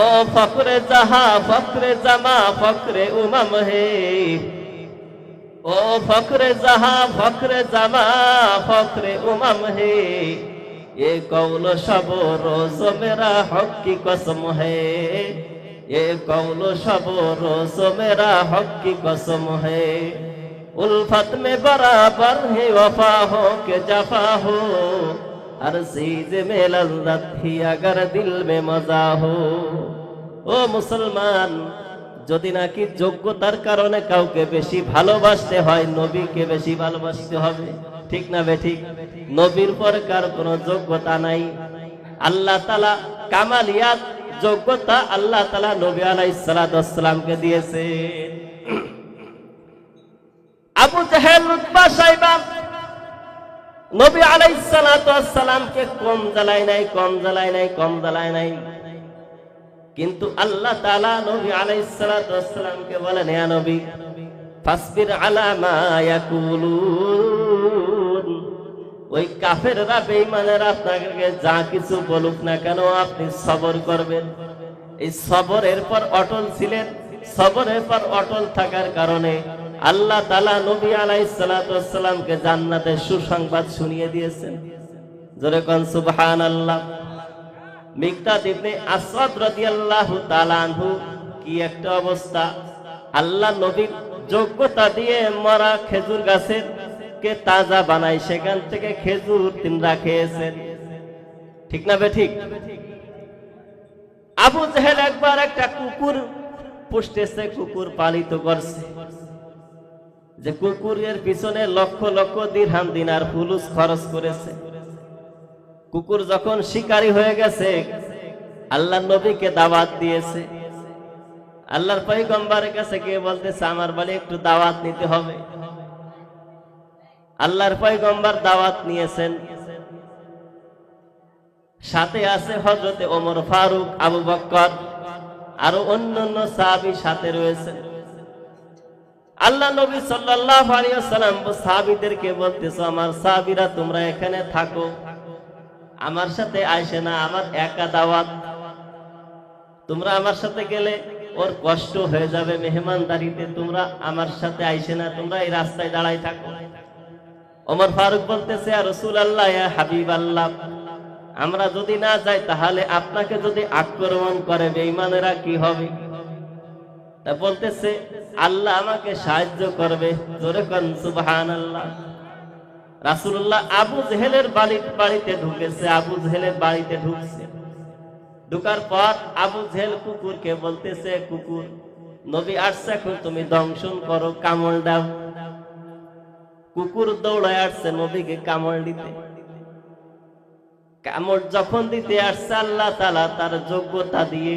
ओ फक्रे जहां फक्रे जमा फक्रे उमम है, ओ फक्रे जहां फक्रे जमा फक्रे उमम है, ये कौल शबो रोज मेरा हक की कसम है, ये कौल शबो रोज मेरा हक की कसम है। उल्फत में बराबर है वफा हो के जफा हो, हर चीज में लज्जत ही अगर दिल में मजा हो। ও মুসলমান, যদি নাকি যোগ্যতার কারণে কাউকে বেশি ভালোবাসতে হয়, নবীকে বেশি ভালোবাসতে হবে, ঠিক না বেঠিক? নবীর পর কার কোনো যোগ্যতা নাই। আল্লাহ তাআলা কামালিয়াত যোগ্যতা আল্লাহ তাআলা নবী আলাইহিস সালাতু ওয়াস সালামকে দিয়েছেন। আবু জাহেল, উতবা, সাইবা নবী আলাইহিস সালাতু ওয়াস সালামকে কম জ্বালায় নাই, কম জ্বালায় নাই, কম জ্বালায় নাই। কিন্তু আল্লাহ তাআলা নবী আলাইহিস সালাতু ওয়াস সালামকে বলেন, হে নবী, ফাসবির আলা মা ইয়াকুলুন, ওই কাফেররা, বেঈমানেরা আপনাকে যা কিছু বলুক না কেন আপনি সবর করবেন। এই সবরের পর অটল ছিলেন। সবরের পর অটল থাকার কারণে আল্লাহ তাআলা নবী আলাইহিস সালাতু ওয়াস সালামকে জান্নাতের সুসংবাদ শুনিয়ে দিয়েছেন। জোরে কোন সুবহানাল্লাহ। মিকদাদ ইবনে আসওয়াদ রাদিয়াল্লাহু তাআলা আনহু, কি একটা অবস্থা! আল্লাহ নবীর যোগ্যতা দিয়ে মরা খেজুর গাছের কে তাজা বানাই, সেখান থেকে খেজুর তিনরা খেয়েছেন, ঠিক না বেঠিক? আবু জাহেল একবার একটা কুকুর পুষতেছে, কুকুর পালিত করছে, যে কুকুরের পিছনে লক্ষ লক্ষ দিরহাম দিনার ফুলুস খরচ করেছে। কুকুর যখন শিকারী হয়ে গেছে, আল্লাহর নবীকে দাওয়াত দিয়েছে। আল্লাহর পয়গম্বরের কাছে গিয়ে বলতেছে, আমার বাড়ি একটু দাওয়াত নিতে হবে। আল্লাহর পয়গম্বর দাওয়াত নিয়েছেন। সাথে আছে হযরতে ওমর ফারুক, আবু বকর, আরো অন্যান্য সাহাবী সাথে রয়েছে। আল্লাহ নবী সাল্লাল্লাহু আলাইহি ওয়াসাল্লাম সাহাবীদেরকে বলতেছে, আমার সাহাবীরা তোমরা এখানে থাকো, আমার সাথে আইসে না, আমার একা দাওয়াত। তোমরা আমার সাথে গেলে ওর কষ্ট হয়ে যাবে মেহমানদারিতে, তোমরা আমার সাথে আইসে না, তোমরা এই রাস্তায় দাঁড়াই থাকো। ওমর ফারুক বলতেছে, ইয়া রাসূলুল্লাহ, ইয়া হাবিবাল্লাহ, আমরা যদি না যাই তাহলে আপনাকে যদি আক্রমণ করে বেঈমানেরা কি হবে? তা বলতেছে, আল্লাহ আমাকে সাহায্য করবে। জোরে কোন সুবহানাল্লাহ। রাসূলুল্লাহ আবু জেহেলের বাড়িতে ঢুকেছে। আবু জেহেলের বাড়িতে ঢুকছে। ঢুকার পর আবু জেহেল কুকুরকে বলতেছে, কুকুর, নবী আসছে, এখন তুমি দংশন করো, কামড় দাও। কুকুর দৌড়ায় আসছে নবীকে কামড় দিতে। কামড় যখন দিতে আসছে, আল্লাহ তাআলা তার যোগ্যতা দিয়ে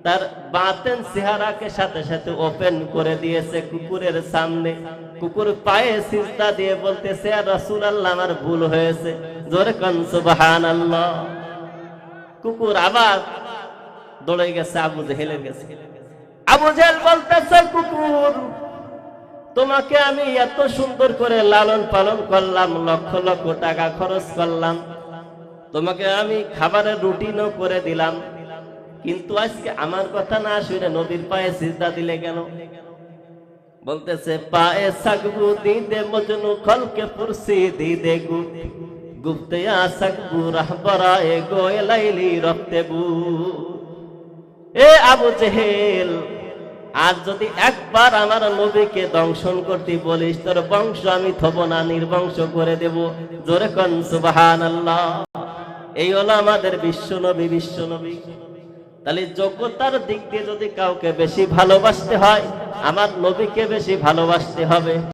তার বাতেন চেহারাকে সাথে সাথে ওপেন করে দিয়েছে কুকুরের সামনে। কুকুর পায়ে সিজদা দিয়ে বলতেছে, ইয়া রাসূলুল্লাহ, আমার ভুল হয়েছে। জোরে কোন সুবহানাল্লাহ। কুকুর আবার দৌড়ে গেছে আবু জেহেলের কাছে। আবু জেহেল বলতেছে, কুকুর, তোমাকে আমি এত সুন্দর করে লালন পালন করলাম, লক্ষ লক্ষ টাকা খরচ করলাম, তোমাকে আমি খাবারের রুটিনও করে দিলাম, কিন্তু আজকে আমার কথা না শুনে নবীর পায়ে সিজদা দিলে কেন? বলতেছে, পায়ে সাকবু দিদে মজনু খলকে পুরসি দিদে গুপ্তে আসকবু রাহবরা এ গোয়েলাইলি রক্তেবু। এ আবু জেহেল, আর যদি একবার আমার নবীকে দংশন করতে বলিস, তোর বংশ আমি থব না, নির্বংশ করে দেব। জোরে কোন সুবহানাল্লাহ। এই হলো আমাদের বিশ্ব নবী, বিশ্ব নবী। তাহলে যোগ্যতার দিক দিয়ে যদি কাউকে বেশি ভালোবাসতে হয়, আমার নবীকে বেশি ভালোবাসতে হবে।